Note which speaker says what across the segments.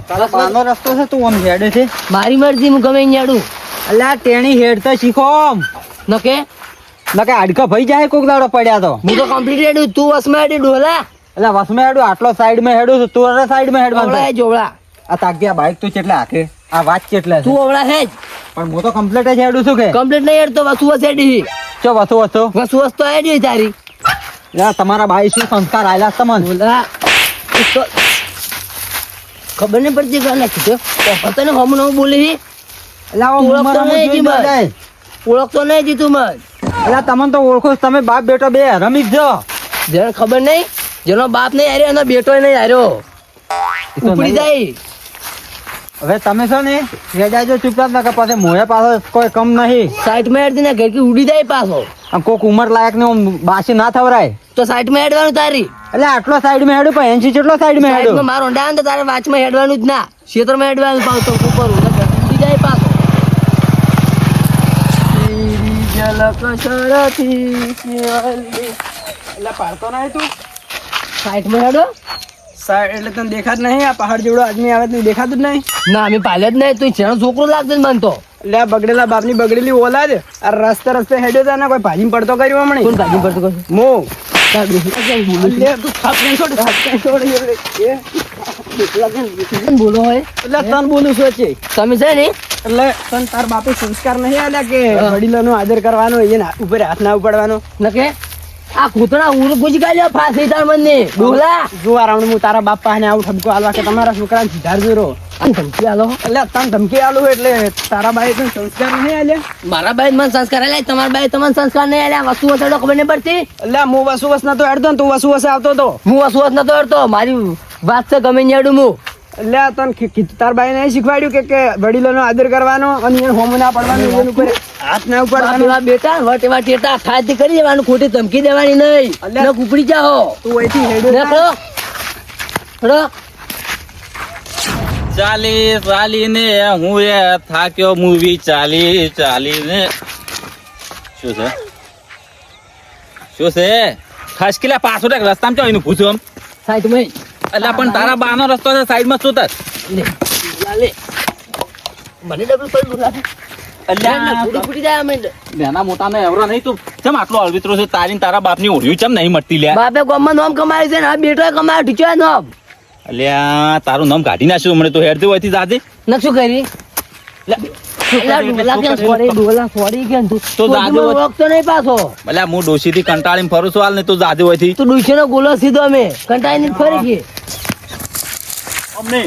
Speaker 1: તારો બાનો રસ્તો છે તું આમ હેડે છે
Speaker 2: મારી મરજી હું ગમે અહીંયા હેડું.
Speaker 1: અલ્યા ટેણી હેડતા શીખો આમ
Speaker 2: નકે
Speaker 1: નકે હાડકા ભઈ જાય કોક દાડો પડ્યા તો
Speaker 2: હું તો કમ્પ્લીટ હેડું, તું વસમાં હેડી ડોલા
Speaker 1: એટલે વસમાં હેડું આટલો સાઈડ માં હેડું છું તું અરે સાઈડ માં હેડવાનું
Speaker 2: ઓવળા જોવડા
Speaker 1: આ તાગ્યા બાઈક તું કેટલા હાકે આ વાત કેટલા છે
Speaker 2: તું ઓવળા હેજ
Speaker 1: પણ હું તો કમ્પ્લીટ જ હેડું છું કે
Speaker 2: કમ્પ્લીટ નહીં હેડતો વસુ વસ હેડી
Speaker 1: ચો વસો વસો
Speaker 2: વસુ વસ તો હેડી તારી
Speaker 1: યા તમારા ભાઈ શું સંસ્કાર આયલા છે તમને
Speaker 2: બોલા એક તો ખબર નહીં પડતી કે ના કીધું પતા ને હમ ન બોલી
Speaker 1: એટલે આવો
Speaker 2: ઓળખતો
Speaker 1: ઉંમર આમાં
Speaker 2: નહીં
Speaker 1: જોઈ
Speaker 2: જીવન.
Speaker 1: જાય.
Speaker 2: ઓળખતો નહીં જીતું મત
Speaker 1: એટલે તમને તો ઓળખો જ, તમે બાપ બેટો બે રમી જ જો
Speaker 2: જેને ખબર નહીં જેનો બાપ નહીં હાર્યો એનો બેટો નહીં હાર્યો
Speaker 1: તો
Speaker 2: ઉપડી
Speaker 1: નહીં.
Speaker 2: જાય
Speaker 1: હવે તમે છો ને રેડાજો ચૂપચાપ ના કે પછી મોહે પાછો કોઈ કમ નહીં
Speaker 2: સાઈડ માં હેડતી ને ઘર કી ઉડી જાય પાછો
Speaker 1: આમ કોક ઉંમર લાયક ને આમ બાસી ના થવરાય
Speaker 2: તો સાઈડ માં હેડવાનું તારી
Speaker 1: એટલે આટલો સાઈડ માં હેડું પણ એનસી કેટલો સાઈડ માં
Speaker 2: સાઈડ
Speaker 1: હેડું
Speaker 2: માં મારો ઊંડા આવે ને તો તારે વાંચમાં હેડવાનું જ ના ક્ષેત્ર માં હેડવાનું પાછો તો ઉપર ઉડી જાય પાછો
Speaker 1: એટલે પાડતો નહીં તું
Speaker 2: સાઈડ માં હેડો
Speaker 1: એટલે તને દેખાત નહીં આ પહાડ જેવડો આદમી આવે તો દેખાતું જ નહીં
Speaker 2: ના અમે પાલે જ નહીં તું છેનો છોકરો લાગતો જ મન તો
Speaker 1: એટલે આ બગડેલા બાપની બગડેલી ઓલાદ આ રસ્તે હેડ્યો તા ને કોઈ ભાજી પડતો કર્યો હમણાં
Speaker 2: કોણ ભાગી પડતો કહો
Speaker 1: મો
Speaker 2: તાર બેસી કેમ બોલું છું?
Speaker 1: તું થાપને છોડ
Speaker 2: કેમ બોલો હોય
Speaker 1: એટલે તને બોલું છું છે
Speaker 2: તમે છે ને
Speaker 1: એટલે તને તાર બાપે સંસ્કાર નહીં આલ્યા કે વડીલોનો આદર કરવાનો એને ઉપર હાથ ના ઉપાડવાનો
Speaker 2: નકે આ કૂતરા ઉર ગુજી ગાલ્યો ફાસી તાર મને ડોલા
Speaker 1: જો આ રાઉન્ડ હું તારા બાપા ને આવું ઠપકો આલવા કે તમારા છોકરાને સુધાર જોરો
Speaker 2: આ ધમકી આલો
Speaker 1: એટલે તને ધમકી આલું એટલે તારા બાઈ તને સંસ્કાર નહીં આલ્યા
Speaker 2: મારા બાઈ મને સંસ્કાર આલ્યા તમારા બાઈ તમને સંસ્કાર નહીં આલ્યા વસ્તુ વસાડો ખબર નહીં પડતી
Speaker 1: એટલે હું વસુ વસ નતો હેડતો ને તું વસુ વસ આવતો હતો
Speaker 2: હું વસુ વસ નતો હડતો મારી વાત છે ગમે ન્યાડું હું
Speaker 1: એટલે આ તને તાર બાઈ નહીં શીખવાડ્યું કે વડીલોનો આદર કરવાનો અને એને હોમ ના પડવાનું એની ઉપર હાથ ના ઉપાડવાનો
Speaker 2: એવા બેટા વટ એવા ટેટા ખાતી કરી દેવાનું ખોટી ધમકી દેવાની નહીં
Speaker 1: અલ્યા.
Speaker 2: ને ઉપડી જાઓ
Speaker 1: તું અહીંથી હેડ્યો
Speaker 2: ને
Speaker 1: જા.
Speaker 2: હડો
Speaker 3: ચાલીને હું એ થાક્યો મૂવી ચાલીને શું છે ખાસ કિલા પાછો રસ્તામાં ચાલીને પૂછું આમ
Speaker 2: સાઈડ માં
Speaker 3: એટલે પણ તારા બાનો રસ્તો છે સાઈડમાં શું તાર
Speaker 2: લે લે મને ડબલ પર બોલાવે ફૂટી જાય અમે
Speaker 3: નાના મોટા ને એવરો નહીં તું ચમ આટલો અળવિત્રો છે તારી ને તારા બાપની ઓઢ્યું ચમ નહીં મળતી લ્યા
Speaker 2: બાપે ગામમાં નામ કમાય છે ને આ બેટો કમાય ટીચર નામ
Speaker 3: અલ્યા તારું નામ કાઢી નાખ્યું હમણાં તો હેરતી હોયથી જાજે
Speaker 2: નકશું કરી ડોલા ફોડી કે તું
Speaker 3: તો દાદો
Speaker 2: ઓળખતો નહીં પાછો
Speaker 3: અલ્યા હું ડોશીથી કંટાળીને ફરું છું હાલ ને તું જાજે હોયથી
Speaker 2: તું ડુશે નો ગોલો સીધો અમે કંટાઈ ફરી ગઈ
Speaker 3: અમને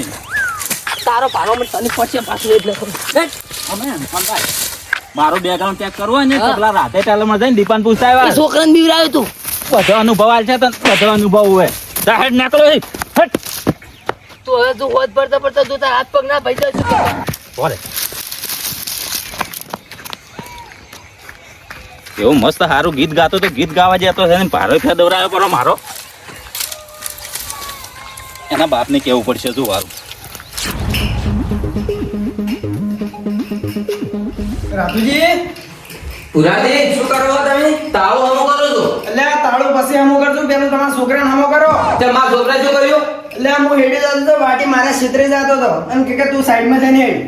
Speaker 2: તારો પારો મને તને પછી પાછું એટલે
Speaker 3: અમે મારો બેકગ્રાઉન્ડ ચેક કરવો ને તો પેલા રાતે ટેલરમાં જઈને દીપાન પૂછતા આવ્યા
Speaker 2: છોકરાને બીવરાવ્યો તું
Speaker 3: બધો અનુભવ આલ છે તને બધો અનુભવ હોય જાહેર નાકલો હટ
Speaker 2: તું હવે તું હોદ પડતા પડતા તું તાર હાથ પગ ના ભાઈ જાય
Speaker 3: બોલે એવું મસ્ત સારું ગીત ગાતો તો ગીત ગાવા જતો છે ને ભારો ફેર દવરાયો પરો મારો એના બાપને કેવું પડશે શું વારું
Speaker 1: રાજુજી
Speaker 4: પુરાજી શું કરો તમે તાળું હમો કરો છો
Speaker 1: એટલે આ તાળું પછી હમો કરજો પેલું તમારા છોકરાને હમો કરો
Speaker 4: તે મારા છોકરા શું કર્યું
Speaker 1: એટલે હું હેડી જતો હતો વાટી મારા ક્ષેત્રે જતો હતો અને કે તું સાઈડમાં થઈને હેડ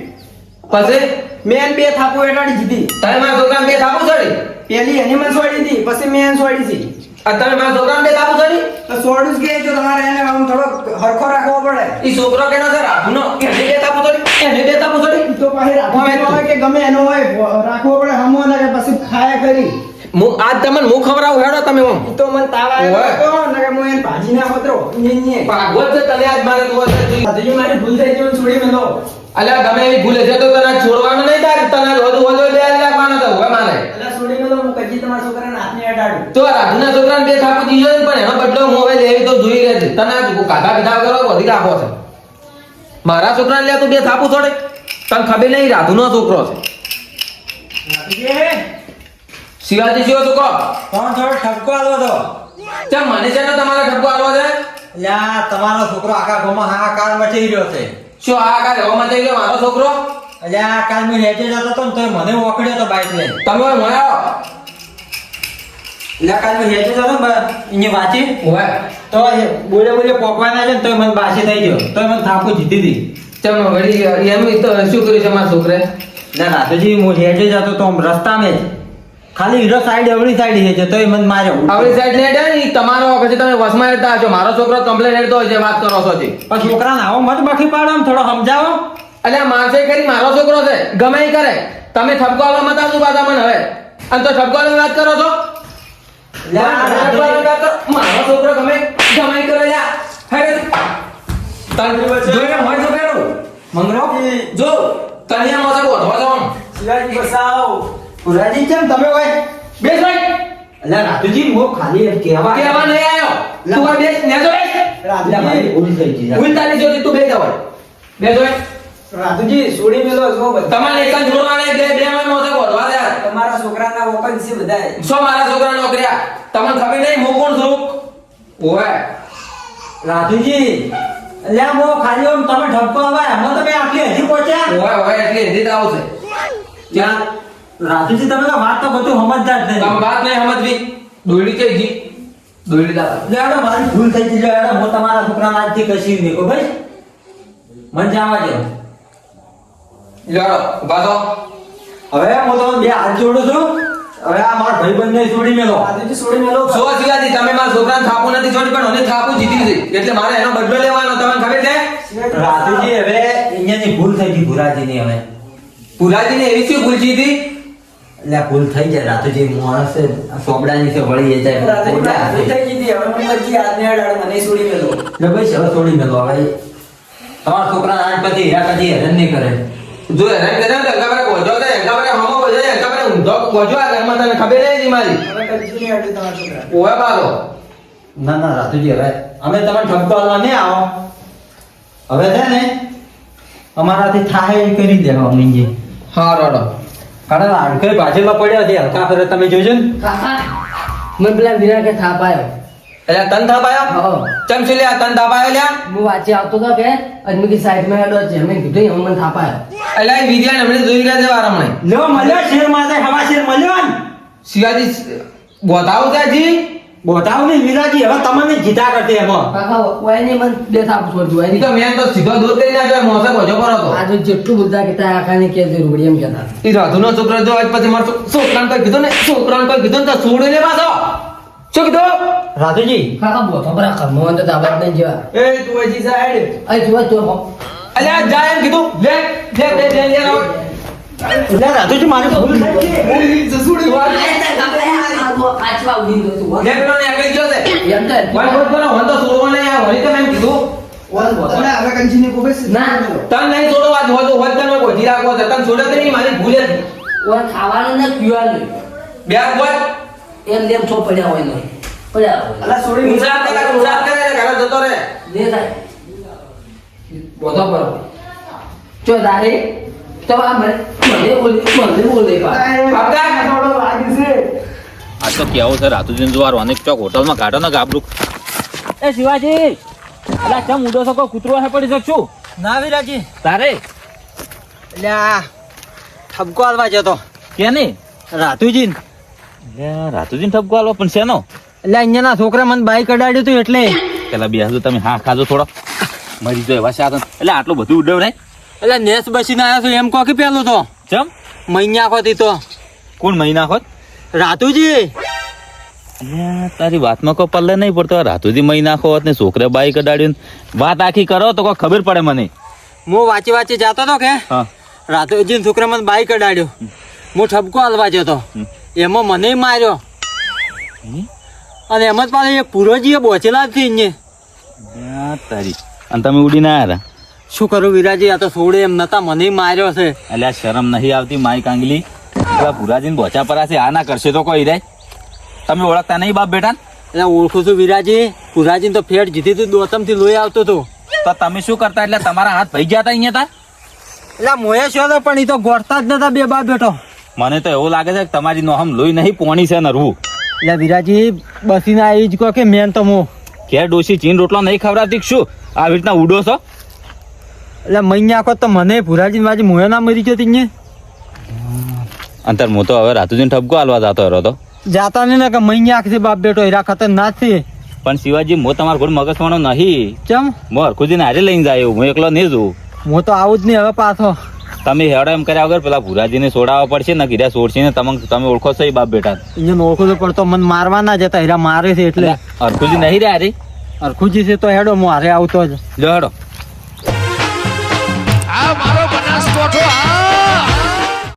Speaker 4: પછી
Speaker 1: મેં બે થાપો એટાડી જીધી
Speaker 4: તમે મારા છોકરાને બે થાપુ ચડી
Speaker 1: પેલી એની મને છોડી હતી પછી મેં એને છોડી હતી
Speaker 4: અને તમે મારા છોકરાને બે થાપુ ચડી
Speaker 1: તો છોડું જ કે જો તમારે એને આમ થોડો હરખો રાખવો પડે
Speaker 4: ઈ છોકરો કેનો છે રાધુનો એને બે થાપુ ચડી એને બે થાપુ ચડી
Speaker 1: તો પછી રાખવો હોય કે ગમે એનો હોય રાખવો પડે હમો ને કે પછી ખાયા કરી
Speaker 4: હું આજ તમને હું ખવડાવું હેડો તમે ઓમ
Speaker 1: તો મને તાવ આવ્યો
Speaker 4: ઓય.
Speaker 1: હતો ને કે હું એને ભાજી ના પત્રો ને
Speaker 4: ભાગવત છે તને આજ મારે તું હશે
Speaker 1: હજી મારી ભૂલ થઈ ગઈ છોડી મેલો
Speaker 4: અલ્યા ગમે એવી ભૂલે છે તો તને છોડવાનું નહીં તારે તને વધુ વધુ બે લાખવાનો તો હવે મારે
Speaker 1: એટલે છોડી મેલો હું કજી તમારા છોકરાને હાથની અડાડું
Speaker 4: તો રાધુના છોકરાને બે થાપુ દીધો ને પણ એનો બદલો હું હવે લેવી તો જોઈ રહેજે તને કાઢા પીધા કરો વધી રાખો છે મારા છોકરાને લે તું બે થાપુ છોડે તને ખબર નહીં રાધુનો છોકરો છે શિવાજી શિવ તું કહો
Speaker 1: કોણ થોડો ઠપકો આલો તો
Speaker 4: તેમ મને છે ને તમારા ઠપકો આલવો છે
Speaker 1: લ્યા તમારો છોકરો આખા ગામમાં હાહાકાર મચી રહ્યો છે
Speaker 4: શું આ કાલ રહેવામાં થઈ ગયો મારો છોકરો
Speaker 1: અલ્યા કાલ મેં હેઠે જતો હતો ને તો મને ઓકળ્યો તો બાઈક લઈને
Speaker 4: તમે મોયા
Speaker 1: લ્યા કાલ મેં હેઠે જતો ને અહીંયા વાંચી
Speaker 4: ઓય
Speaker 1: તો બોલે બોલે પોકવાના છે ને તો મને બાસી થઈ ગયો તો મને થાપુ જીતી હતી
Speaker 4: ચમ વળી એમ તો શું કર્યું છે મારા છોકરે?
Speaker 5: એટલે રાધુજી હું હેઠે જતો તો આમ રસ્તામાં જ ખાલી હીરો સાઈડ અવળી સાઈડ છે તો એ મને માર્યો
Speaker 4: આવડી સાઈડ ને હેડ્યા ને તમારો પછી તમે વસમાં હેડતા હશો. મારો છોકરો કમ્પ્લેન હેડતો હોય છે, વાત કરો છો તે.
Speaker 5: પણ છોકરાને આવો મત બખી પાડો આમ થોડો સમજાવો.
Speaker 4: અલ્યા મારશે ખરી, મારો છોકરો છે, ગમે ઈ કરે. તમે ઠપકો આવવા મત આવજો પાછા મને હવે. અને તો ઠપકો આવવાની વાત કરો છો? મારો છોકરો ગમે ઈ કરે લ્યા. હેડ. જોઈને હોય તો પેલું મંગરો જો તનિયા મોસે ગોઠવા જવાનું.
Speaker 5: શિવાજી બસાવ પુરાજી કેમ તમે હોય
Speaker 4: બેસ ભાઈ.
Speaker 5: એટલે રાધુજી હું ખાલી એમ કહેવા
Speaker 4: કેવા નહીં આવ્યો તું આ બેસ ને જો બેસ.
Speaker 5: એટલે મારી ભૂલ થઈ ગઈ
Speaker 4: ભૂલ તારી જોતી તું બેસ હવે. બેસ હવે.
Speaker 1: રાધુજી છોડી મેલો જો બધા.
Speaker 4: તમારે એકન જોડવાને બે માં મોસે ગોઠવા દે.
Speaker 1: તમારા છોકરાના ઓપન છે બધાય.
Speaker 4: સો મારા છોકરા નોકરિયા તમને ખબર નહીં હું કોણ છું? ઓય
Speaker 5: રાધુજી એટલે હું ખાલી આમ તમે ઠપકો આવે એમાં તમે આટલી હજી પહોંચ્યા
Speaker 4: ઓય એટલે હિન્દી તો આવશે.
Speaker 5: ત્યાં રાધુજી તમે તો વાત તો બધું સમજદાર જ
Speaker 4: તમે
Speaker 5: નહીં
Speaker 4: વાત નહીં સમજવી. દોડી કઈ ગઈ દોડી લાવ.
Speaker 5: લેડો મારી ભૂલ થઈ ગઈ લેડો હું તમારા છોકરાને આજથી કશી નહીં કહું ભાઈ મને જવા દો
Speaker 4: લ્યો ઉભા થો.
Speaker 5: હવે હું તમને બે હાથ જોડું છું હવે આ મારા ભાઈબંધને છોડી મેલો
Speaker 1: રાધુજી છોડી મેલો.
Speaker 4: જો શિવાજી તમે મારા છોકરાને થાપું નથી છોડી પણ મને થાપું જીતી છે એટલે મારે એનો બદલો લેવાનો. તમને ખબર છે?
Speaker 5: રાધુજી હવે અહીંયાની ભૂલ થઈ ગઈ ભુરાજીની હવે
Speaker 4: પુરાજીને એવી શું ભૂલ જીતી?
Speaker 5: એટલે ભૂલ થઈ જાય રાધુજી માણસ સોબડાની છે વળી એ જાય
Speaker 1: રાધુજી ભૂલ થઈ ગઈ હતી. હવે હું મરજી હાથને અડાડ મને છોડી મેલો.
Speaker 5: એટલે ભાઈ હવે છોડી મેલો હવે તમારા છોકરાને આજ પછી હીરા પછી હેરાન નહીં કરે
Speaker 4: જો હેરાન કરે ને એકાબરે ગોજો છે, એકાબરે હમો ગોજો છે, એકાબરે ઊંધો ગોજો આ ઘરમાં તને ખબર નહીં મારી.
Speaker 1: હવે કરજી નહીં અડે તમારા છોકરા.
Speaker 4: ઓય બાલો.
Speaker 5: ના ના રાધુજી હવે અમે તમે ઠપકો આલવા નહીં આવો હવે છે ને અમારાથી થાય એ કરી દેવા અમીજી
Speaker 4: હા રોડો.
Speaker 5: કારણ હાડકે બાજુમાં પડ્યો છે હલકા ફરે તમે જોજો ને
Speaker 2: કાકા મને પેલા વિના કે થાપ આવ્યો.
Speaker 4: એટલે તન થાપાયો?
Speaker 2: હા.
Speaker 4: ચમ છું લ્યા તન થાપાયો લ્યા?
Speaker 2: હું વાંચી આવતો હતો કે અજમેકી સાઈડમાં હેડો છે મેં કીધું એમ મને થાપ આવ્યો.
Speaker 4: એટલે એ વિદ્યા હમણાં જોઈ રહ્યા છે વારમણે.
Speaker 5: લ્યો મળ્યો શેર માથે હવા શેર મળ્યો ને
Speaker 4: શિવાજી બોતાવો ત્યાંથી
Speaker 5: બોટાવ ને વિરાજી હવે તમને જીતા કરતી એમાં
Speaker 2: કાકા વાયને મને બે થાપ છોડતું
Speaker 4: ઈ તો
Speaker 2: વાયની
Speaker 4: મેં તો સીધો દૂર કરી નાખ્યો મોસે ગોજો પર હતો.
Speaker 2: આજે જેટલું બોલતા કે તારા આખાને કે રૂબડી એમ કહેતા
Speaker 4: ઈ રાધુનો છોકરો જો આજ પછી મારો છોકરાને કોઈ કીધું ને છોકરાને કોઈ કીધું ને તો છોડીને પાછો શું કીધું?
Speaker 5: રાધુજી
Speaker 2: કાકા બોતો પર કર્મો તો તાબાત નહીં જેવા
Speaker 1: એ તું હજી સાઈડ.
Speaker 2: અહીં તું તો
Speaker 4: અલ્યા જા એમ કીધું લે લે લે લે લે આવો.
Speaker 5: એટલે રાધુજી મારી ભૂલ થઈ ગઈ
Speaker 2: કાચવા ઉડી દો તું
Speaker 4: લે પેલો ને આગળ ગયો છે
Speaker 2: એમ તો
Speaker 4: કોઈ કોઈ પેલો વન તો છોડવો નહીં આ વળી તો મેં કીધું
Speaker 1: તમે હવે કંચીને કોબે છે.
Speaker 2: ના
Speaker 4: તન નહીં છોડો આજ હોતો હોત તને ગોઠી રાખો છે તન છોડે તો નહીં મારી ભૂલ હતી
Speaker 2: ઓય ખાવાનું ને પીવાનું
Speaker 4: બે બોલ
Speaker 2: એમ તેમ છો પડ્યા હોય નહીં પડ્યા હોય
Speaker 1: અલા છોડી મેલો.
Speaker 4: ગુજરાત કરે ને ઘરે જતો રહે.
Speaker 2: દે થાય બોતો પર ચો દારે તો આ મને બોલે પા
Speaker 4: આપતા
Speaker 1: થોડો લાગી છે.
Speaker 3: આ તો કેવું છે રાતુજીને જોવાનું અનેક ચોક હોટલમાં કાઢો ને ગાબડું. એ શિવાજી અલા ચમ ઉડો છો કોઈ કૂતરો હે પડી શકશું
Speaker 5: ના વિરાજી
Speaker 3: તારે
Speaker 5: એટલે આ ઠપકો આલવા જતો
Speaker 3: કે નહીં?
Speaker 5: રાધુજી
Speaker 3: રાતુજીને ઠપકો આલો પણ શેનો?
Speaker 5: એટલે અહીંયાના છોકરા મને બાઈક અડાડ્યું હતું એટલે
Speaker 3: પેલા બેસજો તમે હા ખાજો થોડો મરી જો એવા સાધન એટલે આટલું બધું ઉડવ નહીં
Speaker 5: એટલે નેસ બસીને આવ્યો છું એમ કહો કે પેલું તો
Speaker 3: ચમ
Speaker 5: મૈયા ખોતી તો
Speaker 3: કોણ મહિના હોત?
Speaker 5: રાધુજી
Speaker 3: અલ્યા, તારી વાતમાં કોઈ પલ્લે નહીં પડતો રાતુજી મહિના હોત ને છોકરે બાઈક અડાડ્યું વાત આખી કરો તો કોઈ ખબર પડે મને.
Speaker 5: હું વાંચી વાંચી જાતો હતો કે
Speaker 3: હા
Speaker 5: રાધુજી છોકરા મને બાઈક અડાડ્યો હું ઠપકો હાલવા જતો એમાં મને માર્યો અને એમાં જ પાછો એક પુરોજીએ બોચેલા જ થી
Speaker 3: અલ્યા, તારી અને તમે ઉડીને આવ્યા હતા.
Speaker 5: શું કરું વિરાજી આ તો છોડે એમ નતા મને માર્યો છે
Speaker 3: અલ્યા શરમ નહીં આવતી માઈ કાંગલી પેલા ભુરાજીને બોચા પરાશે આ ના કરશે તો કોઈ રે તમે ઓળખતા નહીં બાપ બેટા
Speaker 5: એટલે ઓળખું છું વિરાજી પુરાજીને તો ફેટ જીતી હતી દોતમથી લોહી આવતો હતો
Speaker 3: તો તમે શું કરતા એટલે તમારા હાથ ભઈ ગયા હતા અહીંયા તા
Speaker 5: એટલે મોએ શું હતો પણ એ તો ગોઠતા જ નતા બે બાપ બેઠો
Speaker 3: મને તો એવું લાગે છે કે તમારી નોહમ લોહી નહીં પોણી છે નરવું
Speaker 5: એટલે વિરાજી બસીને આવી જ કહો કે મેન તો હું
Speaker 3: ઘેર ડોસી ચીન રોટલો નહીં ખવડાવતી કે શું આવી રીતના ઉડો છો?
Speaker 5: એટલે મહિને આખો તો મને પુરાજીને બાજી મોએ ના મરી જતી ને
Speaker 3: અંતર હું તો હવે રાતુજીને ઠપકો હાલવા જતો રહ્યો તો
Speaker 5: જાતા ને કે મહિને આખથી બાપ બેઠો હીરા ખતરનાક છે
Speaker 3: પણ શિવાજી હું તમારા ઘોડ મગજવાળો નહીં
Speaker 5: ચમ
Speaker 3: હું હરખુજીને હારે લઈને જાય એવું હું એકલો નહીં જોઉં
Speaker 5: હું તો આવું જ નહીં હવે પાછો.
Speaker 3: તમે હેડો એમ કર્યા વગર પેલા ભુરાજીને છોડાવવા પડશે ને કીધા છોડશે ને તમે ઓળખો છો ઈ બાપ બેટા
Speaker 5: અહીંયા ઓળખું તો પડતો મને મારવા ના જતા હીરા મારે છે એટલે
Speaker 3: અરખુજી નહીં રહ્યા રે
Speaker 5: અરખુજી છે તો હેડો હું હારે આવતો જ
Speaker 3: લો હેડો